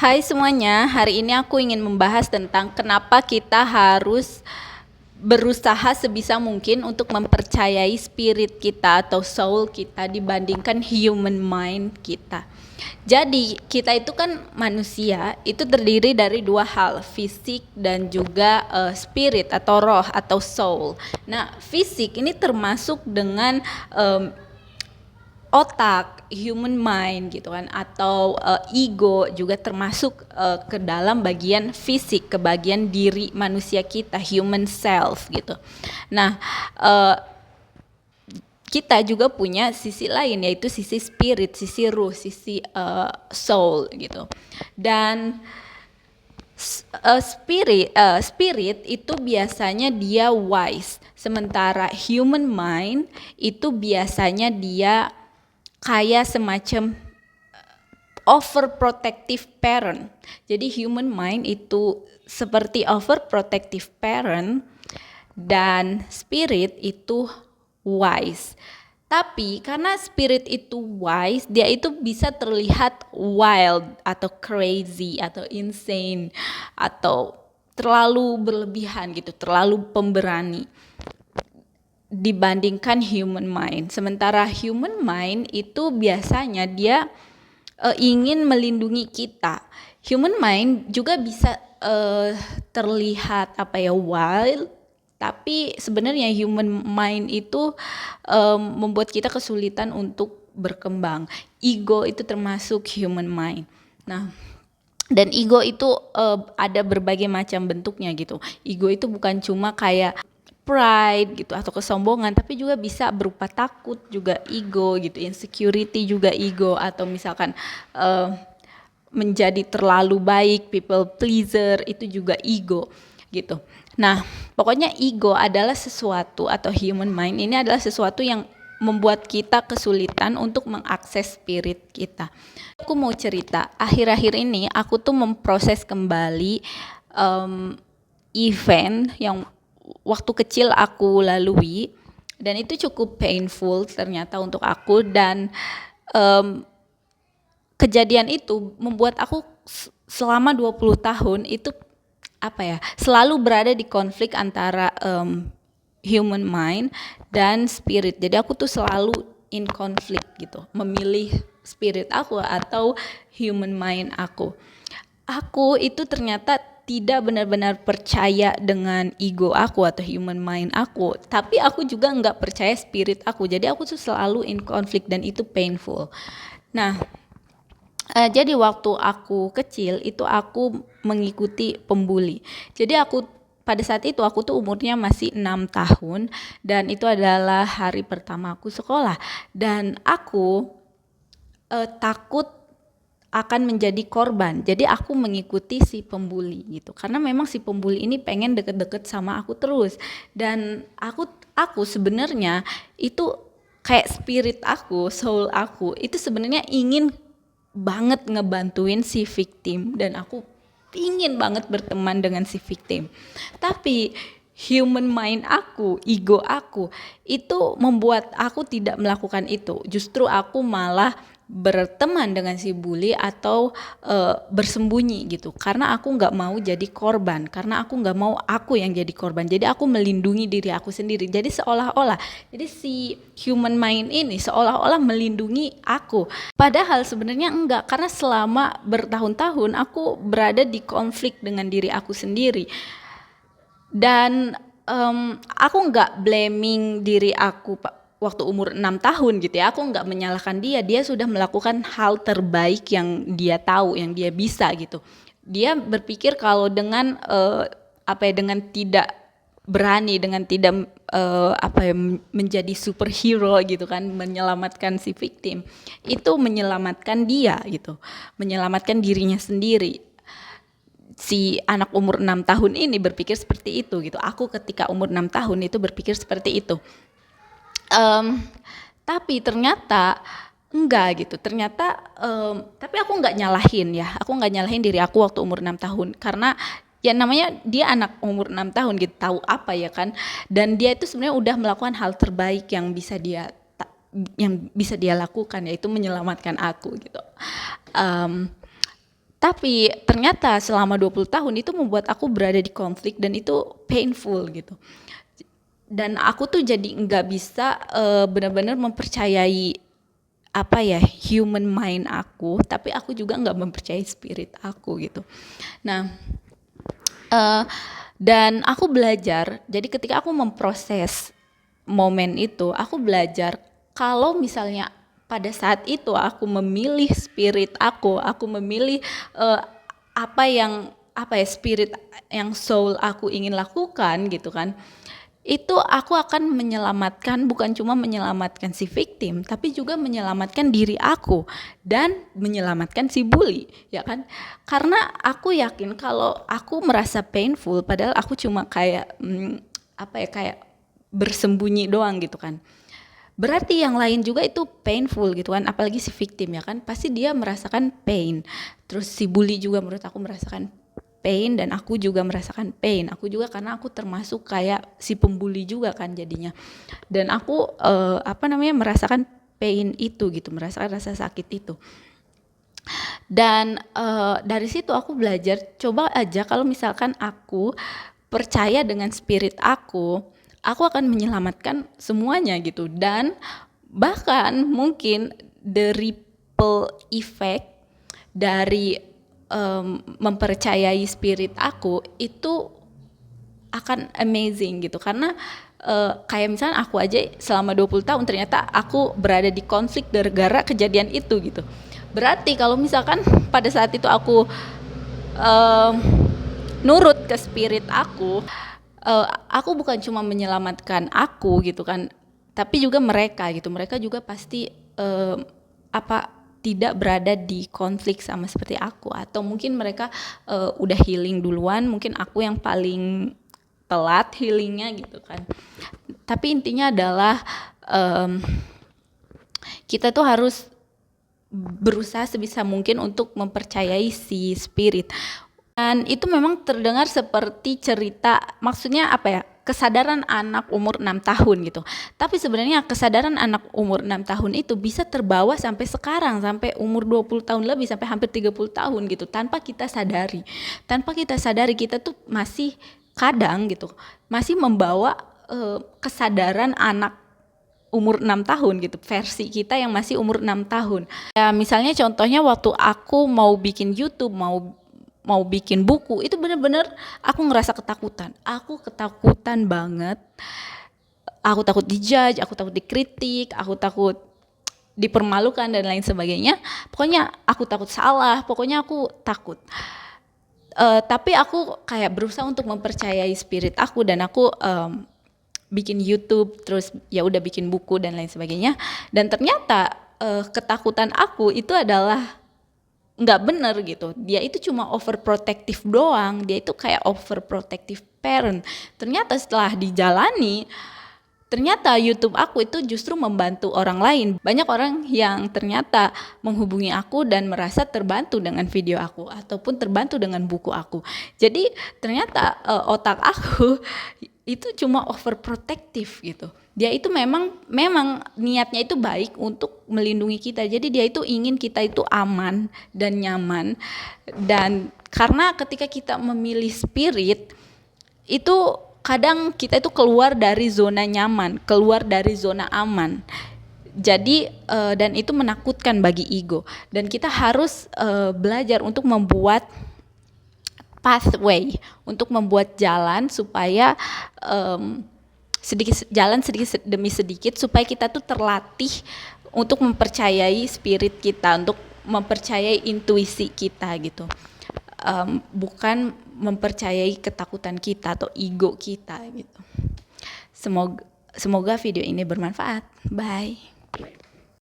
Hai semuanya, hari ini aku ingin membahas tentang kenapa kita harus berusaha sebisa mungkin untuk mempercayai spirit kita atau soul kita dibandingkan human mind kita. Jadi kita itu kan manusia, itu terdiri dari dua hal, fisik dan juga spirit atau roh atau soul. Nah, fisik ini termasuk dengan otak, human mind gitu kan, atau ego juga termasuk ke dalam bagian fisik, ke bagian diri manusia kita, human self gitu. Nah, kita juga punya sisi lain, yaitu sisi spirit, sisi ruh, sisi soul gitu. Dan spirit itu biasanya dia wise, sementara human mind itu biasanya dia kayak semacam overprotective parent. Jadi human mind itu seperti overprotective parent dan spirit itu wise. Tapi karena spirit itu wise, dia itu bisa terlihat wild atau crazy atau insane atau terlalu berlebihan gitu, terlalu pemberani dibandingkan human mind. Sementara human mind itu biasanya dia ingin melindungi kita. Human mind juga bisa terlihat wild, tapi sebenarnya human mind itu membuat kita kesulitan untuk berkembang. Ego itu termasuk human mind. Nah, dan ego itu ada berbagai macam bentuknya gitu. Ego itu bukan cuma kayak pride gitu atau kesombongan, tapi juga bisa berupa takut juga ego gitu, insecurity juga ego, atau misalkan menjadi terlalu baik, people pleaser, itu juga ego gitu. Nah, pokoknya ego adalah sesuatu, atau human mind ini adalah sesuatu yang membuat kita kesulitan untuk mengakses spirit kita. Aku mau cerita, akhir-akhir ini aku tuh memproses kembali event yang waktu kecil aku lalui, dan itu cukup painful ternyata untuk aku, dan kejadian itu membuat aku selama 20 tahun itu selalu berada di konflik antara human mind dan spirit. Jadi aku tuh selalu in konflik gitu, memilih spirit aku atau human mind aku. Aku itu ternyata tidak benar-benar percaya dengan ego aku atau human mind aku, tapi aku juga nggak percaya spirit aku. Jadi aku tuh selalu in konflik dan itu painful. Nah, jadi waktu aku kecil itu aku mengikuti pembuli. Jadi pada saat itu aku tuh umurnya masih 6 tahun, dan itu adalah hari pertama aku sekolah, dan aku takut akan menjadi korban. Jadi aku mengikuti si pembuli gitu. Karena memang si pembuli ini pengen deket-deket sama aku terus. Dan aku sebenarnya itu kayak spirit aku, soul aku itu sebenarnya ingin banget ngebantuin si victim, dan aku ingin banget berteman dengan si victim. Tapi human mind aku, ego aku itu membuat aku tidak melakukan itu. Justru aku malah berteman dengan si bully atau bersembunyi gitu, karena aku nggak mau jadi korban, karena aku nggak mau aku yang jadi korban. Jadi aku melindungi diri aku sendiri. Jadi jadi si human mind ini seolah-olah melindungi aku, padahal sebenarnya enggak, karena selama bertahun-tahun aku berada di konflik dengan diri aku sendiri. Dan aku nggak blaming diri aku waktu umur 6 tahun gitu ya. Aku nggak menyalahkan dia sudah melakukan hal terbaik yang dia tahu, yang dia bisa gitu. Dia berpikir kalau dengan dengan tidak berani, dengan tidak menjadi superhero gitu kan, menyelamatkan si victim, itu menyelamatkan dia gitu, menyelamatkan dirinya sendiri. Si anak umur 6 tahun ini berpikir seperti itu gitu. Aku ketika umur 6 tahun itu berpikir seperti itu. Tapi ternyata enggak gitu. Ternyata tapi aku nggak nyalahin ya. Aku nggak nyalahin diri aku waktu umur 6 tahun, karena ya namanya dia anak umur 6 tahun gitu, tahu apa ya kan. Dan dia itu sebenarnya udah melakukan hal terbaik yang bisa dia lakukan, yaitu menyelamatkan aku gitu. Tapi ternyata selama 20 tahun itu membuat aku berada di konflik dan itu painful gitu. Dan aku tuh jadi nggak bisa benar-benar mempercayai apa ya, human mind aku, tapi aku juga nggak mempercayai spirit aku gitu. Nah, dan aku belajar, jadi ketika aku memproses momen itu, aku belajar kalau misalnya pada saat itu aku memilih spirit aku memilih apa ya, spirit yang soul aku ingin lakukan gitu kan, itu aku akan menyelamatkan, bukan cuma menyelamatkan si victim, tapi juga menyelamatkan diri aku dan menyelamatkan si bully, ya kan? Karena aku yakin kalau aku merasa painful, padahal aku cuma kayak apa ya, kayak bersembunyi doang gitu kan. Berarti yang lain juga itu painful gitu kan, apalagi si victim, ya kan? Pasti dia merasakan pain. Terus si bully juga menurut aku merasakan pain dan aku juga merasakan pain. Aku juga karena aku termasuk kayak si pembuli juga kan jadinya. Dan aku merasakan pain itu gitu, merasakan rasa sakit itu. Dan dari situ aku belajar, coba aja kalau misalkan aku percaya dengan spirit aku akan menyelamatkan semuanya gitu. Dan bahkan mungkin the ripple effect dari mempercayai spirit aku itu akan amazing gitu, karena kayak misalnya aku aja selama 20 tahun ternyata aku berada di konflik gara-gara kejadian itu gitu. Berarti kalau misalkan pada saat itu aku nurut ke spirit aku bukan cuma menyelamatkan aku gitu kan, tapi juga mereka gitu. Mereka juga pasti tidak berada di konflik sama seperti aku, atau mungkin mereka udah healing duluan, mungkin aku yang paling telat healingnya gitu kan. Tapi intinya adalah kita tuh harus berusaha sebisa mungkin untuk mempercayai si spirit. Dan itu memang terdengar seperti cerita, maksudnya apa ya, kesadaran anak umur 6 tahun gitu. Tapi sebenarnya kesadaran anak umur 6 tahun itu bisa terbawa sampai sekarang, sampai umur 20 tahun lebih, sampai hampir 30 tahun gitu, tanpa kita sadari. Tanpa kita sadari kita tuh masih kadang gitu, masih membawa kesadaran anak umur 6 tahun gitu, versi kita yang masih umur 6 tahun. Ya misalnya contohnya waktu aku mau bikin YouTube, mau bikin buku, itu bener-bener aku ngerasa ketakutan. Aku ketakutan banget. Aku takut dijudge, aku takut dikritik, aku takut dipermalukan dan lain sebagainya. Pokoknya aku takut salah, pokoknya aku takut. Tapi aku kayak berusaha untuk mempercayai spirit aku, dan aku bikin YouTube, terus ya udah bikin buku dan lain sebagainya. Dan ternyata ketakutan aku itu adalah nggak bener gitu. Dia itu cuma overprotective doang, dia itu kayak overprotective parent. Ternyata setelah dijalani, ternyata YouTube aku itu justru membantu orang lain. Banyak orang yang ternyata menghubungi aku dan merasa terbantu dengan video aku ataupun terbantu dengan buku aku. Jadi ternyata otak aku itu cuma overprotective gitu. Dia itu memang niatnya itu baik untuk melindungi kita. Jadi dia itu ingin kita itu aman dan nyaman. Dan karena ketika kita memilih spirit, itu kadang kita itu keluar dari zona nyaman, keluar dari zona aman. Jadi dan itu menakutkan bagi ego. Dan kita harus belajar untuk membuat pathway, untuk membuat jalan supaya sedikit demi sedikit supaya kita tuh terlatih untuk mempercayai spirit kita, untuk mempercayai intuisi kita gitu. Bukan mempercayai ketakutan kita atau ego kita gitu. Semoga video ini bermanfaat. Bye.